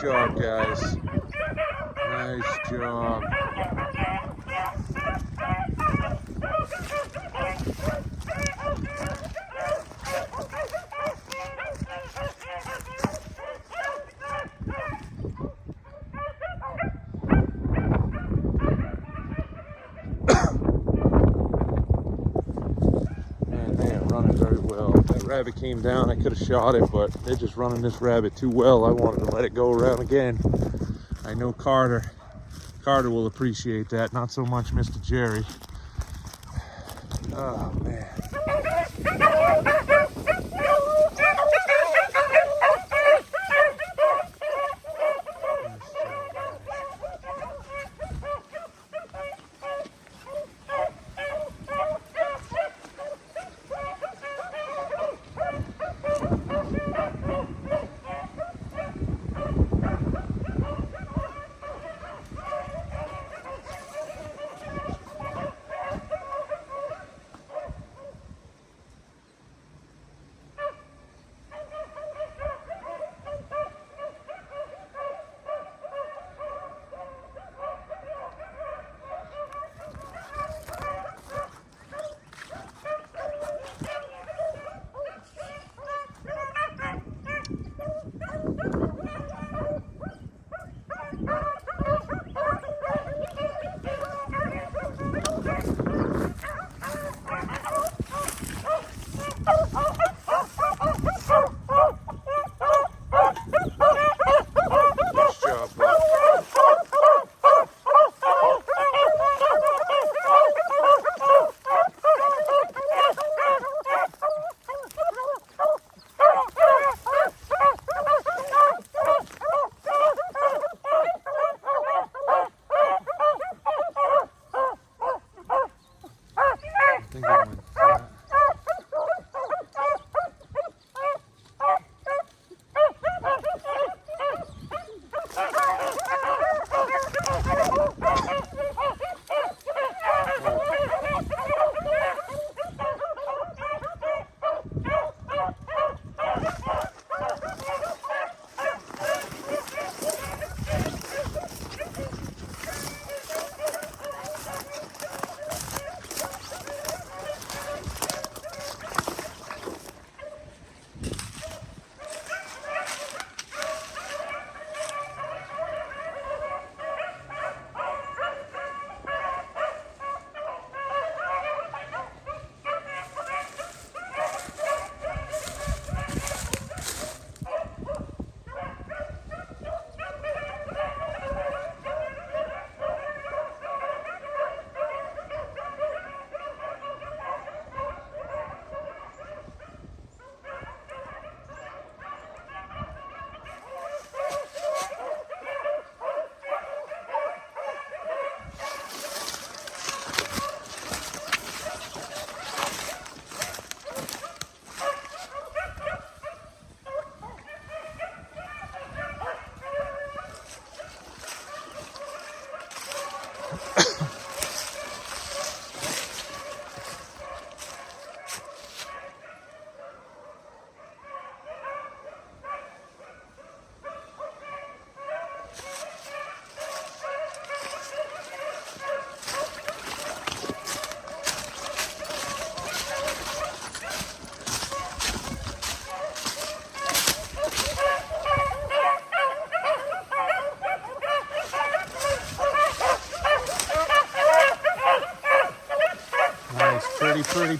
job, guys. Nice job. Man, they ain't running very well. That rabbit came down. I could have shot it, but they're just running this rabbit too well. I wanted to let it go around again. I know Carter will appreciate that. Not so much Mr. Jerry. Oh, man.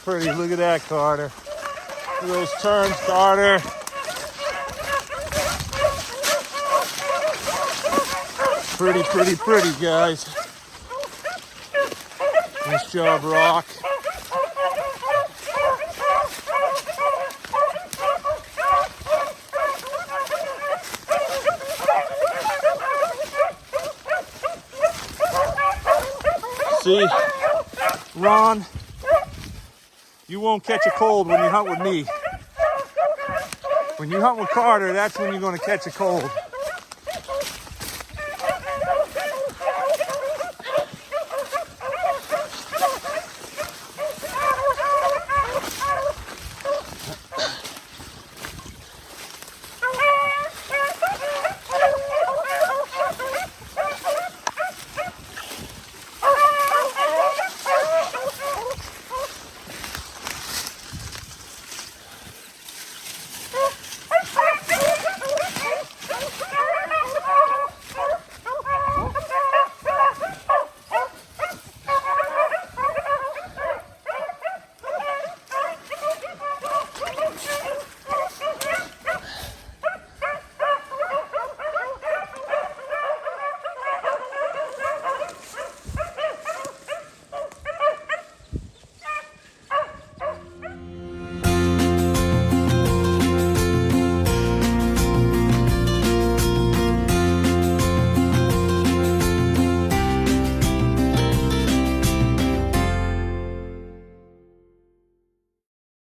Pretty. Look at that, Carter. Look at those turns, Carter. Pretty, guys. Nice job, Rock. See, Ron, you won't catch a cold when you hunt with me. When you hunt with Carter, that's when you're going to catch a cold.